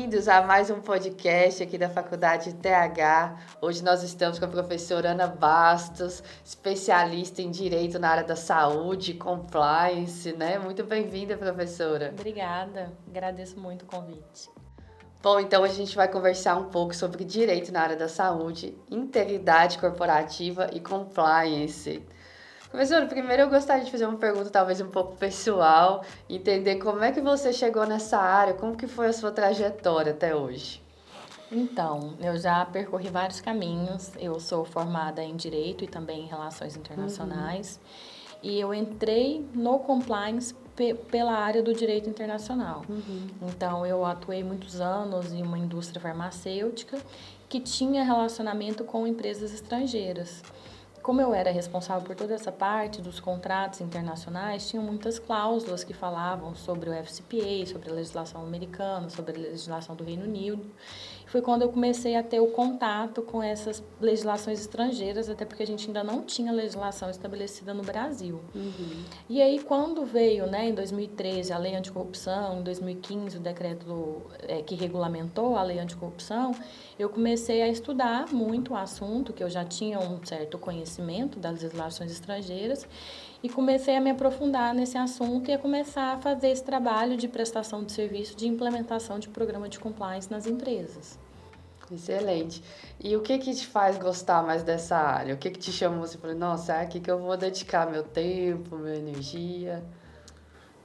bem-vindos a mais um podcast aqui da Faculdade TH. Hoje nós estamos com a professora Ana Bastos, especialista em Direito na área da saúde, compliance, né? Muito bem-vinda, professora. Obrigada, agradeço muito o convite. Bom, então a gente vai conversar um pouco sobre direito na área da saúde, integridade corporativa e compliance. Professor, primeiro eu gostaria de fazer uma pergunta talvez um pouco pessoal, entender como é que você chegou nessa área, como que foi a sua trajetória até hoje? Então, eu já percorri vários caminhos, eu sou formada em Direito e também em Relações Internacionais, e eu entrei no compliance pela área do Direito Internacional. Então, eu atuei muitos anos em uma indústria farmacêutica que tinha relacionamento com empresas estrangeiras. Como eu era responsável por toda essa parte dos contratos internacionais, tinham muitas cláusulas que falavam sobre o FCPA, sobre a legislação americana, sobre a legislação do Reino Unido. Foi quando eu comecei a ter o contato com essas legislações estrangeiras, até porque a gente ainda não tinha legislação estabelecida no Brasil. E aí, quando veio, em 2013, a Lei Anticorrupção, em 2015, o decreto que regulamentou a Lei Anticorrupção, eu comecei a estudar muito o assunto, que eu já tinha um certo conhecimento das legislações estrangeiras, e comecei a me aprofundar nesse assunto e a começar a fazer esse trabalho de prestação de serviço, de implementação de programa de compliance nas empresas. Excelente. E o que te faz gostar mais dessa área? O que te chamou? Você falou, nossa, é aqui que eu vou dedicar meu tempo, minha energia.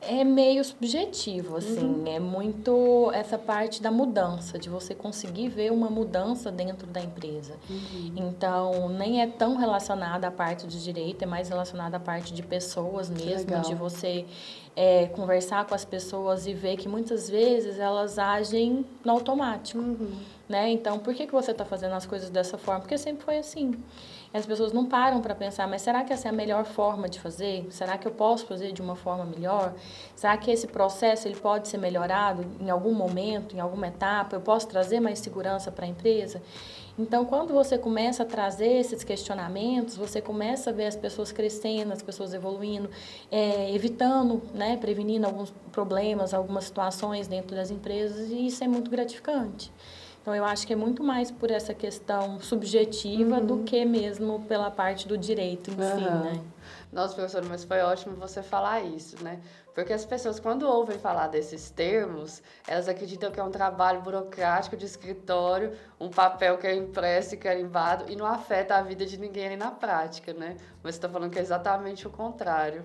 É meio subjetivo, assim, é muito essa parte da mudança, de você conseguir ver uma mudança dentro da empresa. Então, nem é tão relacionada à parte de direito, é mais relacionada à parte de pessoas mesmo, de você conversar com as pessoas e ver que muitas vezes elas agem no automático, né? Então, por que você está fazendo as coisas dessa forma? Porque sempre foi assim. E as pessoas não param para pensar, mas será que essa é a melhor forma de fazer? Será que eu posso fazer de uma forma melhor? Será que esse processo ele pode ser melhorado em algum momento, em alguma etapa? Eu posso trazer mais segurança para a empresa? Então, quando você começa a trazer esses questionamentos, você começa a ver as pessoas crescendo, as pessoas evoluindo, evitando, prevenindo alguns problemas, algumas situações dentro das empresas, e isso é muito gratificante. Então, eu acho que é muito mais por essa questão subjetiva do que mesmo pela parte do direito em si, né? Nossa, professora, mas foi ótimo você falar isso, né? Porque as pessoas, quando ouvem falar desses termos, elas acreditam que é um trabalho burocrático de escritório, um papel que é impresso e carimbado, e não afeta a vida de ninguém ali na prática, né? Mas você está falando que é exatamente o contrário.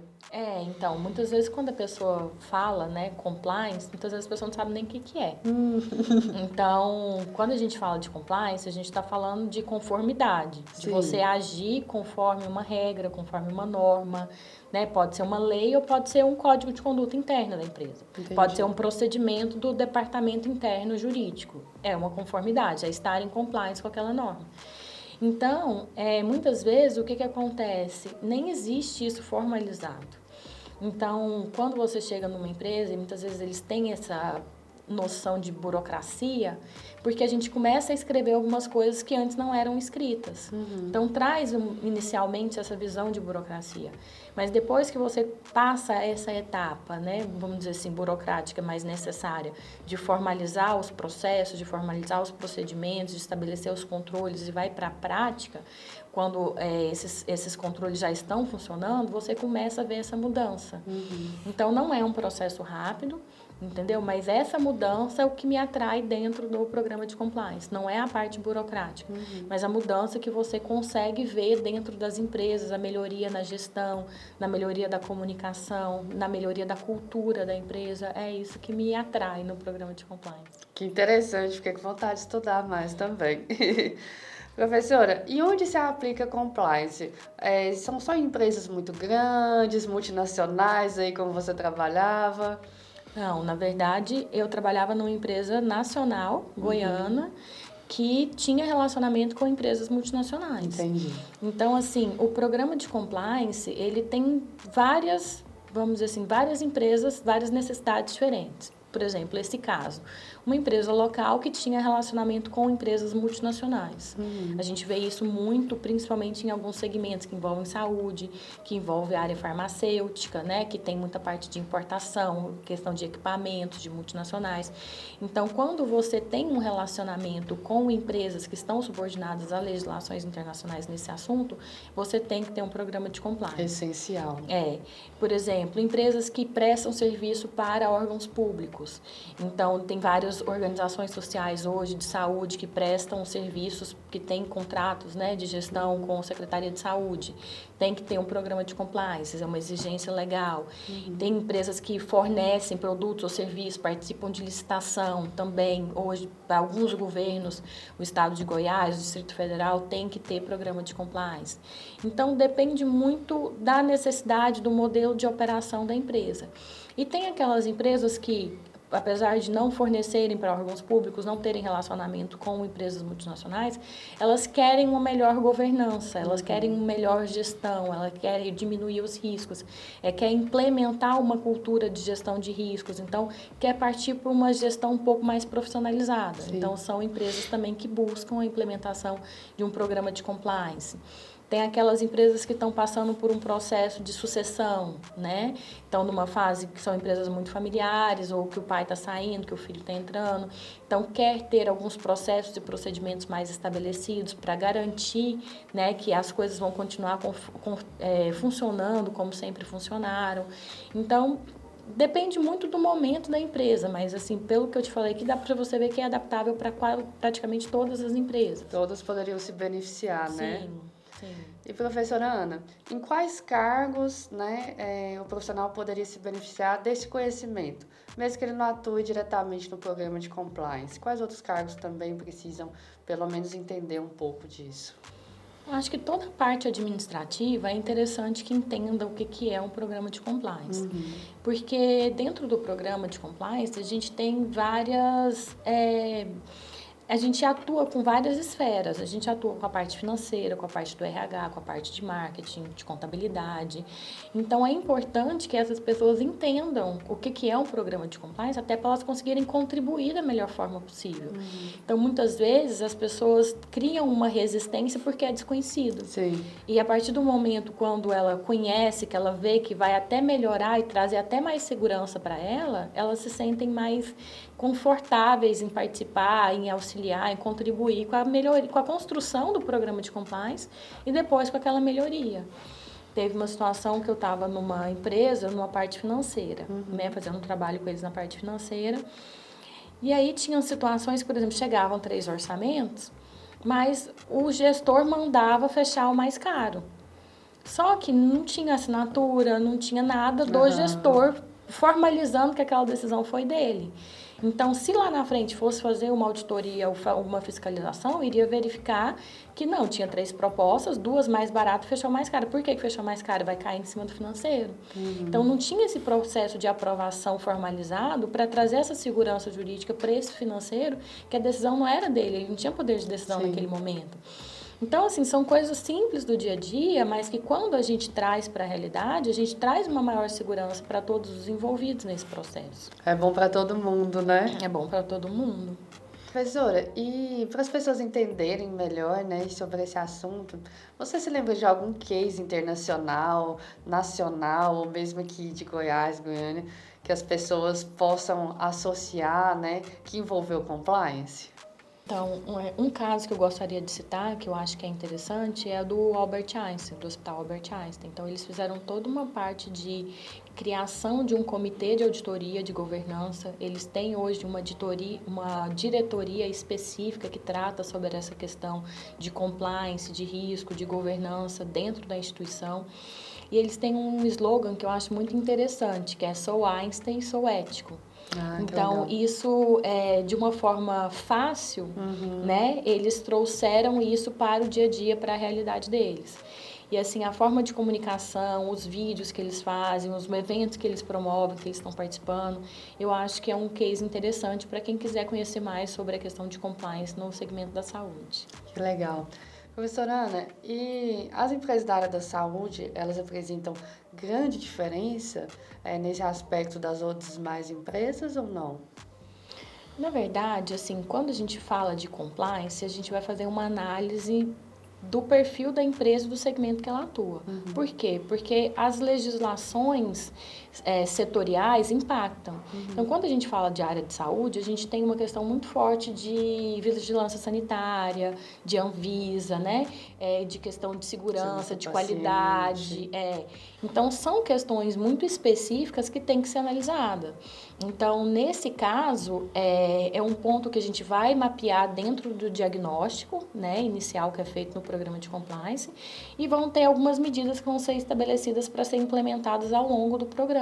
Então, muitas vezes quando a pessoa fala, compliance, muitas vezes a pessoa não sabe nem o que é. Então, quando a gente fala de compliance, a gente está falando de conformidade, de você agir conforme uma regra, conforme uma norma, né? Pode ser uma lei ou pode ser um código de conduta interna da empresa. Entendi. Pode ser um procedimento do departamento interno jurídico. É uma conformidade, é estar em compliance com aquela norma. Então, muitas vezes, o que acontece? Nem existe isso formalizado. Então, quando você chega numa empresa, e muitas vezes eles têm essa noção de burocracia, porque a gente começa a escrever algumas coisas que antes não eram escritas. Então, traz inicialmente essa visão de burocracia. Mas depois que você passa essa etapa, vamos dizer assim, burocrática, mais necessária, de formalizar os processos, de formalizar os procedimentos, de estabelecer os controles e vai para a prática, quando esses controles já estão funcionando, você começa a ver essa mudança. Então, não é um processo rápido, entendeu? Mas essa mudança é o que me atrai dentro do programa de compliance. Não é a parte burocrática, mas a mudança que você consegue ver dentro das empresas, a melhoria na gestão, na melhoria da comunicação, na melhoria da cultura da empresa. É isso que me atrai no programa de compliance. Que interessante, fiquei com vontade de estudar mais também. Professora, e onde se aplica compliance? São só empresas muito grandes, multinacionais, aí como você trabalhava? Não, na verdade, eu trabalhava numa empresa nacional, goiana, que tinha relacionamento com empresas multinacionais. Entendi. Então, assim, o programa de compliance, ele tem várias, vamos dizer assim, várias empresas, várias necessidades diferentes. por exemplo, esse caso. Uma empresa local que tinha relacionamento com empresas multinacionais. A gente vê isso muito, principalmente em alguns segmentos que envolvem saúde, que envolve a área farmacêutica, né? Que tem muita parte de importação, questão de equipamentos, de multinacionais. Então, quando você tem um relacionamento com empresas que estão subordinadas a legislações internacionais nesse assunto, você tem que ter um programa de compliance. Essencial. Por exemplo, empresas que prestam serviço para órgãos públicos. Então, tem várias organizações sociais hoje de saúde que prestam serviços, que têm contratos, né, de gestão com a Secretaria de Saúde. Tem que ter um programa de compliance, é uma exigência legal. Tem empresas que fornecem produtos ou serviços, participam de licitação também. Hoje, para alguns governos, o Estado de Goiás, o Distrito Federal, tem que ter programa de compliance. Então, depende muito da necessidade do modelo de operação da empresa. E tem aquelas empresas que, apesar de não fornecerem para órgãos públicos, não terem relacionamento com empresas multinacionais, elas querem uma melhor governança, elas querem uma melhor gestão, elas querem diminuir os riscos, quer implementar uma cultura de gestão de riscos, então quer partir para uma gestão um pouco mais profissionalizada. Sim. Então são empresas também que buscam a implementação de um programa de compliance. Tem aquelas empresas que estão passando por um processo de sucessão, né? Estão numa fase que são empresas muito familiares, ou que o pai está saindo, que o filho está entrando. Então, quer ter alguns processos e procedimentos mais estabelecidos para garantir, né, que as coisas vão continuar funcionando como sempre funcionaram. Então, depende muito do momento da empresa, mas assim, pelo que eu te falei aqui, dá para você ver que é adaptável para praticamente todas as empresas. Todas poderiam se beneficiar, né? Sim. Sim. E, professora Ana, em quais cargos, né, o profissional poderia se beneficiar desse conhecimento, mesmo que ele não atue diretamente no programa de compliance? Quais outros cargos também precisam, pelo menos, entender um pouco disso? Eu acho que toda a parte administrativa é interessante que entenda o que é um programa de compliance. Porque dentro do programa de compliance, a gente tem várias... A gente atua com várias esferas. A gente atua com a parte financeira, com a parte do RH, com a parte de marketing, de contabilidade. Então, é importante que essas pessoas entendam o que é um programa de compliance, até para elas conseguirem contribuir da melhor forma possível. Então, muitas vezes, as pessoas criam uma resistência porque é desconhecido. Sim. E a partir do momento quando ela conhece, que ela vê que vai até melhorar e trazer até mais segurança para ela, elas se sentem mais confortáveis em participar, em auxiliar, em contribuir com a melhoria, com a construção do programa de compliance e depois com aquela melhoria. Teve uma situação que eu estava numa empresa, numa parte financeira, né, fazendo um trabalho com eles na parte financeira. E aí tinham situações, por exemplo, chegavam 3 orçamentos, mas o gestor mandava fechar o mais caro. Só que não tinha assinatura, não tinha nada do gestor formalizando que aquela decisão foi dele. Então, se lá na frente fosse fazer uma auditoria ou uma fiscalização, iria verificar que não, tinha 3 propostas, 2 mais baratas, fechou mais caro. Por que fechou mais caro? Vai cair em cima do financeiro. Então, não tinha esse processo de aprovação formalizado para trazer essa segurança jurídica para esse financeiro, que a decisão não era dele, ele não tinha poder de decisão naquele momento. Então, assim, são coisas simples do dia a dia, mas que quando a gente traz para a realidade, a gente traz uma maior segurança para todos os envolvidos nesse processo. É bom para todo mundo, né? É bom para todo mundo. Professora, e para as pessoas entenderem melhor, né, sobre esse assunto, você se lembra de algum case internacional, nacional, ou mesmo aqui de Goiás, Goiânia, que as pessoas possam associar, né, que envolveu compliance? Então, um caso que eu gostaria de citar, que eu acho que é interessante, é do Albert Einstein, do Hospital Albert Einstein. Então, eles fizeram toda uma parte de criação de um comitê de auditoria de governança. Eles têm hoje uma diretoria específica que trata sobre essa questão de compliance, de risco, de governança dentro da instituição. E eles têm um slogan que eu acho muito interessante, que é "Sou Einstein, sou ético". Então, isso de uma forma fácil, né? Eles trouxeram isso para o dia a dia, para a realidade deles. E assim, a forma de comunicação, os vídeos que eles fazem, os eventos que eles promovem, que eles estão participando, eu acho que é um case interessante para quem quiser conhecer mais sobre a questão de compliance no segmento da saúde. Que legal. Professora Ana, e as empresas da área da saúde, elas apresentam grande diferença nesse aspecto das outras mais empresas ou não? Na verdade, assim, quando a gente fala de compliance, a gente vai fazer uma análise do perfil da empresa e do segmento que ela atua. Por quê? Porque as legislações setoriais impactam. Então, quando a gente fala de área de saúde, a gente tem uma questão muito forte de vigilância sanitária, de Anvisa, né? De questão de segurança, de qualidade. Então, são questões muito específicas que têm que ser analisadas. Então, nesse caso, é um ponto que a gente vai mapear dentro do diagnóstico, né, inicial que é feito no programa de compliance, e vão ter algumas medidas que vão ser estabelecidas para serem implementadas ao longo do programa.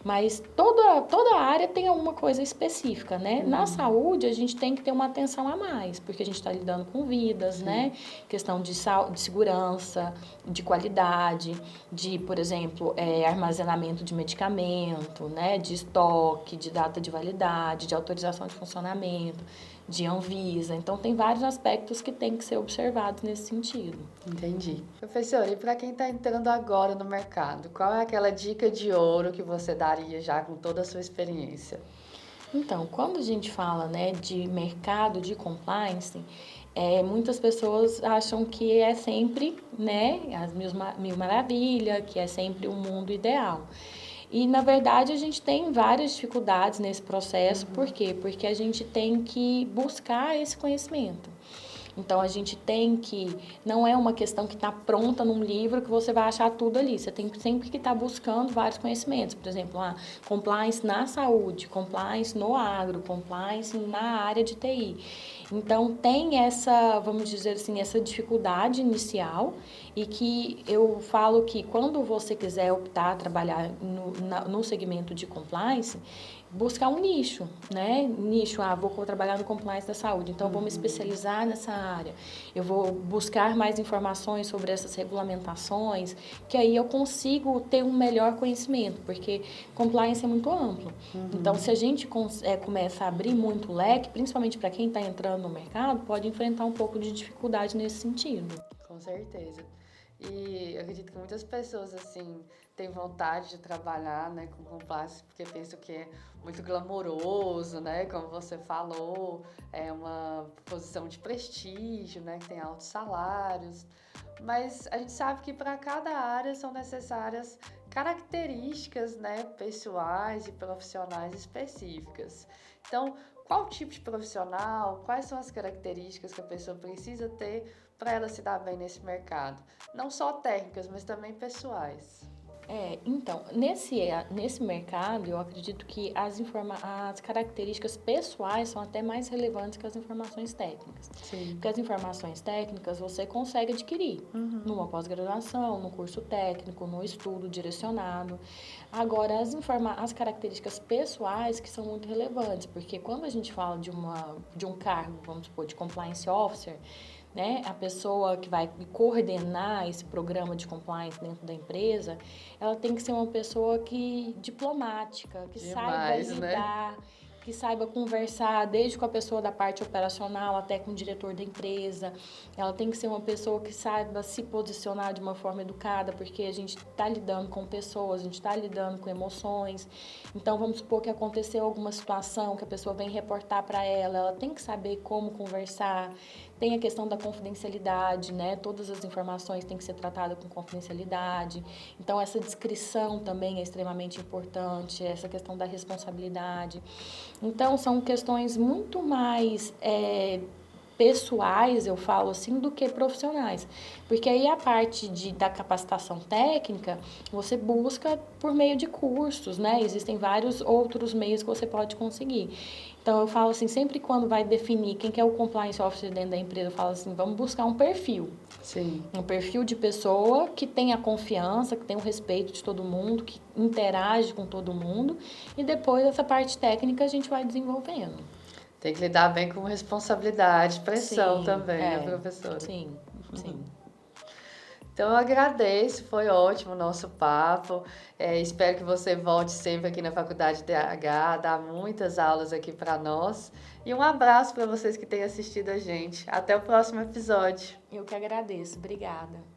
Mas toda área tem alguma coisa específica, né? Na saúde, a gente tem que ter uma atenção a mais, porque a gente está lidando com vidas, né? Questão de segurança, de qualidade, de, por exemplo, armazenamento de medicamento, né? De estoque, de data de validade, de autorização de funcionamento, de Anvisa. Então, tem vários aspectos que têm que ser observados nesse sentido. Entendi. Professora, e para quem está entrando agora no mercado, qual é aquela dica de ouro que você daria já com toda a sua experiência? Então, quando a gente fala, né, de mercado de compliance, muitas pessoas acham que é sempre, né, as mil maravilhas, que é sempre o mundo ideal. E, na verdade, a gente tem várias dificuldades nesse processo. Por quê? Porque a gente tem que buscar esse conhecimento. Então, a gente tem que... Não é uma questão que está pronta num livro que você vai achar tudo ali. Você tem sempre que estar buscando vários conhecimentos. Por exemplo, compliance na saúde, compliance no agro, compliance na área de TI. Então, tem essa, vamos dizer assim, essa dificuldade inicial e que eu falo que quando você quiser optar trabalhar no segmento de compliance, buscar um nicho, né? Nicho, vou trabalhar no compliance da saúde, então eu vou me especializar nessa área. Eu vou buscar mais informações sobre essas regulamentações, que aí eu consigo ter um melhor conhecimento, porque compliance é muito amplo. Então, se a gente começa a abrir muito o leque, principalmente para quem está entrando no mercado, pode enfrentar um pouco de dificuldade nesse sentido. Com certeza. E eu acredito que muitas pessoas, assim, têm vontade de trabalhar, né, com compliance, porque pensam que é muito glamouroso, né, como você falou, é uma posição de prestígio, né, que tem altos salários. Mas a gente sabe que para cada área são necessárias características, né, pessoais e profissionais específicas. Então, qual tipo de profissional, quais são as características que a pessoa precisa ter para ela se dar bem nesse mercado? Não só técnicas, mas também pessoais. Então, nesse mercado, eu acredito que as características pessoais são até mais relevantes que as informações técnicas. Sim. Porque as informações técnicas você consegue adquirir numa pós-graduação, no curso técnico, no estudo direcionado. Agora, as características pessoais que são muito relevantes, porque quando a gente fala de um cargo, vamos supor, de compliance officer, né, a pessoa que vai coordenar esse programa de compliance dentro da empresa, ela tem que ser uma pessoa diplomática, que saiba lidar, né? Que saiba conversar desde com a pessoa da parte operacional até com o diretor da empresa. Ela tem que ser uma pessoa que saiba se posicionar de uma forma educada, porque a gente está lidando com pessoas, a gente está lidando com emoções. Então, vamos supor que aconteceu alguma situação que a pessoa vem reportar para ela tem que saber como conversar. Tem a questão da confidencialidade, né? Todas as informações têm que ser tratadas com confidencialidade. Então, essa descrição também é extremamente importante, essa questão da responsabilidade. Então, são questões muito mais pessoais, eu falo assim, do que profissionais. Porque aí a parte da capacitação técnica, você busca por meio de cursos, né? Existem vários outros meios que você pode conseguir. Então, eu falo assim, sempre quando vai definir quem que é o compliance officer dentro da empresa, eu falo assim, vamos buscar um perfil. Sim. Um perfil de pessoa que tenha confiança, que tenha o respeito de todo mundo, que interage com todo mundo. E depois, essa parte técnica, a gente vai desenvolvendo. Tem que lidar bem com responsabilidade, pressão também, né, Sim, professora? sim. Então eu agradeço, foi ótimo o nosso papo. Espero que você volte sempre aqui na Faculdade DH, dar muitas aulas aqui para nós. E um abraço para vocês que têm assistido a gente. Até o próximo episódio. Eu que agradeço. Obrigada.